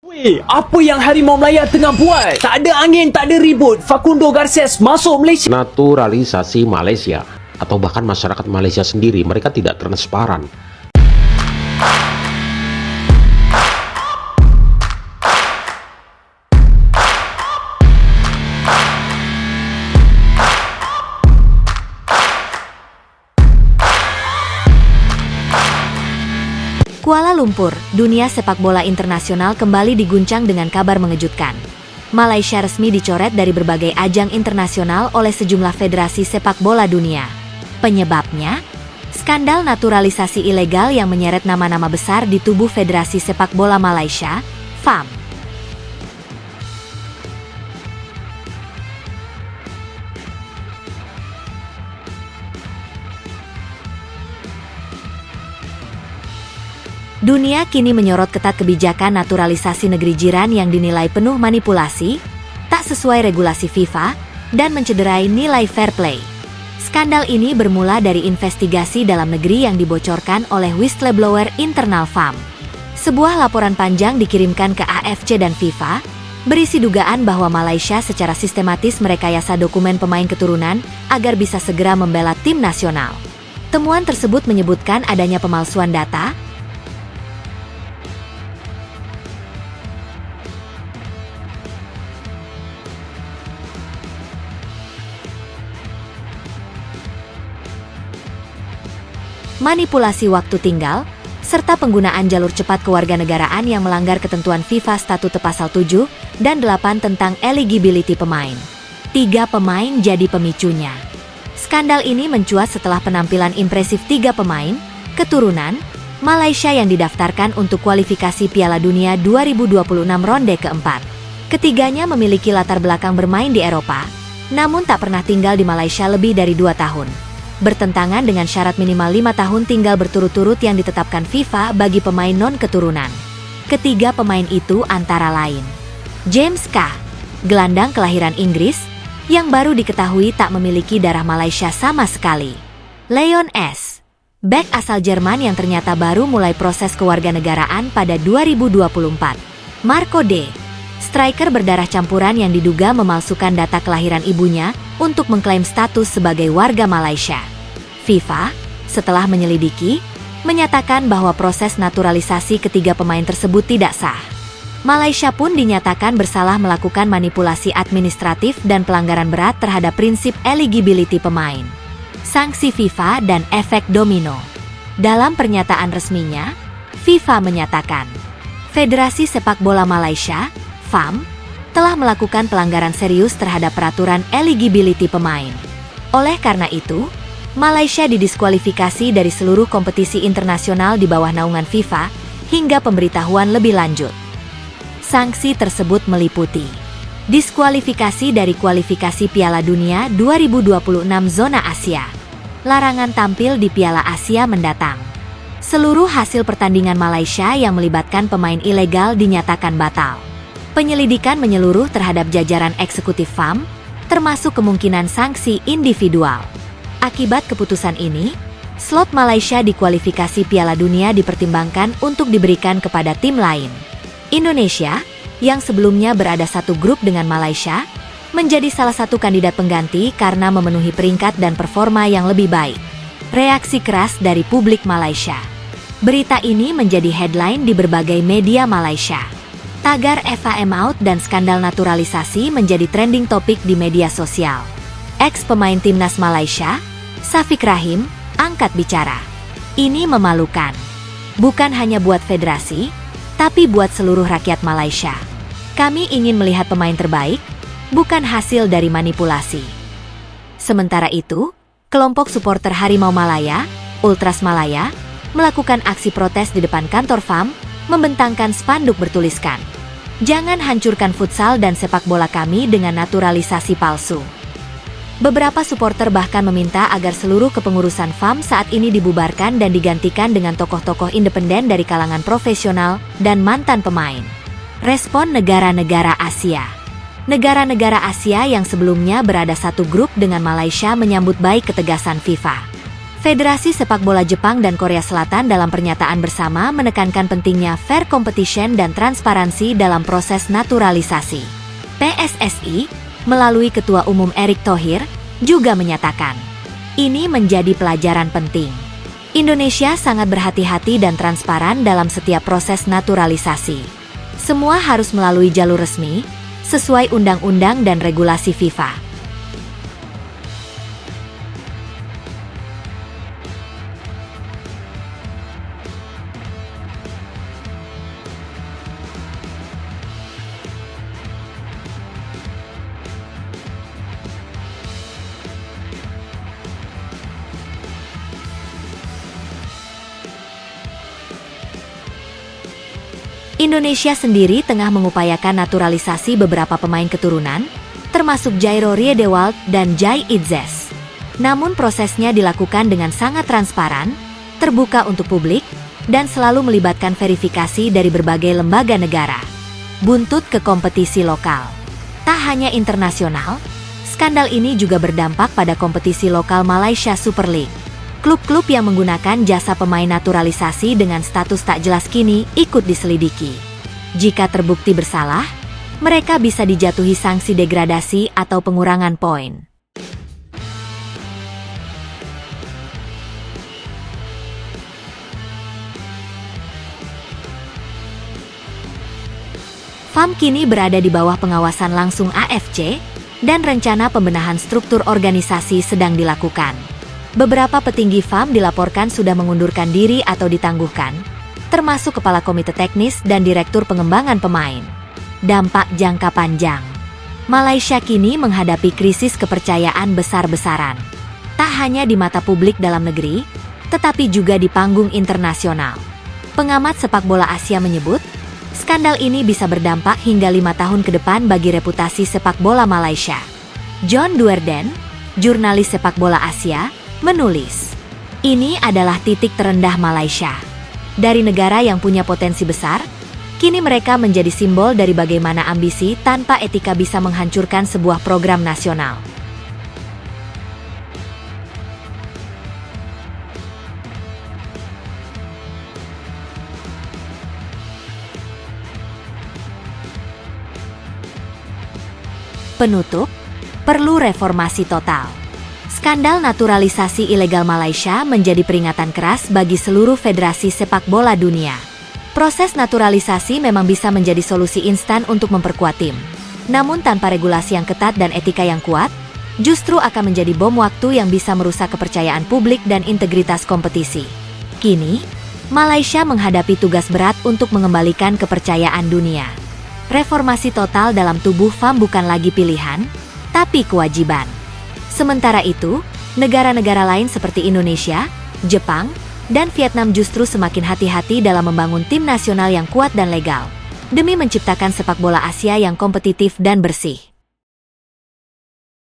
Weh, apa yang Harimau Melaya tengah buat? Tak ada angin, tak ada ribut. Facundo Garces masuk Malaysia. Naturalisasi Malaysia atau bahkan masyarakat Malaysia sendiri, mereka tidak transparan. Kuala Lumpur, dunia sepak bola internasional kembali diguncang dengan kabar mengejutkan. Malaysia resmi dicoret dari berbagai ajang internasional oleh sejumlah federasi sepak bola dunia. Penyebabnya? Skandal naturalisasi ilegal yang menyeret nama-nama besar di tubuh Federasi Sepak Bola Malaysia, FAM. Dunia kini menyorot ketat kebijakan naturalisasi negeri jiran yang dinilai penuh manipulasi, tak sesuai regulasi FIFA, dan mencederai nilai fair play. Skandal ini bermula dari investigasi dalam negeri yang dibocorkan oleh whistleblower internal FAM. Sebuah laporan panjang dikirimkan ke AFC dan FIFA, berisi dugaan bahwa Malaysia secara sistematis merekayasa dokumen pemain keturunan agar bisa segera membela tim nasional. Temuan tersebut menyebutkan adanya pemalsuan data, manipulasi waktu tinggal, serta penggunaan jalur cepat kewarganegaraan yang melanggar ketentuan FIFA Statute Pasal 7 dan 8 tentang eligibility pemain. 3 pemain jadi pemicunya. Skandal ini mencuat setelah penampilan impresif 3 pemain keturunan Malaysia yang didaftarkan untuk kualifikasi Piala Dunia 2026 ronde keempat. Ketiganya memiliki latar belakang bermain di Eropa, namun tak pernah tinggal di Malaysia lebih dari 2 tahun. Bertentangan dengan syarat minimal 5 tahun tinggal berturut-turut yang ditetapkan FIFA bagi pemain non-keturunan. Ketiga pemain itu antara lain James K., gelandang kelahiran Inggris, yang baru diketahui tak memiliki darah Malaysia sama sekali. Leon S., bek asal Jerman yang ternyata baru mulai proses kewarganegaraan pada 2024. Marco D., striker berdarah campuran yang diduga memalsukan data kelahiran ibunya untuk mengklaim status sebagai warga Malaysia. FIFA, setelah menyelidiki, menyatakan bahwa proses naturalisasi ketiga pemain tersebut tidak sah. Malaysia pun dinyatakan bersalah melakukan manipulasi administratif dan pelanggaran berat terhadap prinsip eligibility pemain. Sanksi FIFA dan efek domino. Dalam pernyataan resminya, FIFA menyatakan, Federasi Sepak Bola Malaysia, FAM, telah melakukan pelanggaran serius terhadap peraturan eligibility pemain. Oleh karena itu, Malaysia didiskualifikasi dari seluruh kompetisi internasional di bawah naungan FIFA hingga pemberitahuan lebih lanjut. Sanksi tersebut meliputi diskualifikasi dari kualifikasi Piala Dunia 2026 zona Asia, larangan tampil di Piala Asia mendatang. Seluruh hasil pertandingan Malaysia yang melibatkan pemain ilegal dinyatakan batal. Penyelidikan menyeluruh terhadap jajaran eksekutif FAM, termasuk kemungkinan sanksi individual. Akibat keputusan ini, slot Malaysia di kualifikasi Piala Dunia dipertimbangkan untuk diberikan kepada tim lain. Indonesia, yang sebelumnya berada satu grup dengan Malaysia, menjadi salah satu kandidat pengganti karena memenuhi peringkat dan performa yang lebih baik. Reaksi keras dari publik Malaysia. Berita ini menjadi headline di berbagai media Malaysia. Tagar FAM out dan skandal naturalisasi menjadi trending topik di media sosial. Ex-pemain timnas Malaysia, Syafiq Rahim, angkat bicara. Ini memalukan. Bukan hanya buat federasi, tapi buat seluruh rakyat Malaysia. Kami ingin melihat pemain terbaik, bukan hasil dari manipulasi. Sementara itu, kelompok supporter Harimau Malaya, Ultras Malaya, melakukan aksi protes di depan kantor FAM, membentangkan spanduk bertuliskan, "Jangan hancurkan futsal dan sepak bola kami dengan naturalisasi palsu." Beberapa supporter bahkan meminta agar seluruh kepengurusan FAM saat ini dibubarkan dan digantikan dengan tokoh-tokoh independen dari kalangan profesional dan mantan pemain. Respon negara-negara Asia. Negara-negara Asia yang sebelumnya berada satu grup dengan Malaysia menyambut baik ketegasan FIFA. Federasi Sepak Bola Jepang dan Korea Selatan dalam pernyataan bersama menekankan pentingnya fair competition dan transparansi dalam proses naturalisasi. PSSI, melalui Ketua Umum Erick Thohir, juga menyatakan, ini menjadi pelajaran penting. Indonesia sangat berhati-hati dan transparan dalam setiap proses naturalisasi. Semua harus melalui jalur resmi, sesuai undang-undang dan regulasi FIFA. Indonesia sendiri tengah mengupayakan naturalisasi beberapa pemain keturunan, termasuk Jairo Riedewald dan Jai Itzes. Namun prosesnya dilakukan dengan sangat transparan, terbuka untuk publik, dan selalu melibatkan verifikasi dari berbagai lembaga negara. Buntut ke kompetisi lokal. Tak hanya internasional, skandal ini juga berdampak pada kompetisi lokal Malaysia Super League. Klub-klub yang menggunakan jasa pemain naturalisasi dengan status tak jelas kini ikut diselidiki. Jika terbukti bersalah, mereka bisa dijatuhi sanksi degradasi atau pengurangan poin. FAM kini berada di bawah pengawasan langsung AFC, dan rencana pembenahan struktur organisasi sedang dilakukan. Beberapa petinggi FAM dilaporkan sudah mengundurkan diri atau ditangguhkan, termasuk Kepala Komite Teknis dan Direktur Pengembangan Pemain. Dampak jangka panjang. Malaysia kini menghadapi krisis kepercayaan besar-besaran. Tak hanya di mata publik dalam negeri, tetapi juga di panggung internasional. Pengamat sepak bola Asia menyebut, skandal ini bisa berdampak hingga 5 tahun ke depan bagi reputasi sepak bola Malaysia. John Duerden, jurnalis sepak bola Asia, menulis, ini adalah titik terendah Malaysia. Dari negara yang punya potensi besar, kini mereka menjadi simbol dari bagaimana ambisi tanpa etika bisa menghancurkan sebuah program nasional. Penutup, perlu reformasi total. Skandal naturalisasi ilegal Malaysia menjadi peringatan keras bagi seluruh federasi sepak bola dunia. Proses naturalisasi memang bisa menjadi solusi instan untuk memperkuat tim. Namun tanpa regulasi yang ketat dan etika yang kuat, justru akan menjadi bom waktu yang bisa merusak kepercayaan publik dan integritas kompetisi. Kini, Malaysia menghadapi tugas berat untuk mengembalikan kepercayaan dunia. Reformasi total dalam tubuh FAM bukan lagi pilihan, tapi kewajiban. Sementara itu, negara-negara lain seperti Indonesia, Jepang, dan Vietnam justru semakin hati-hati dalam membangun tim nasional yang kuat dan legal, demi menciptakan sepak bola Asia yang kompetitif dan bersih.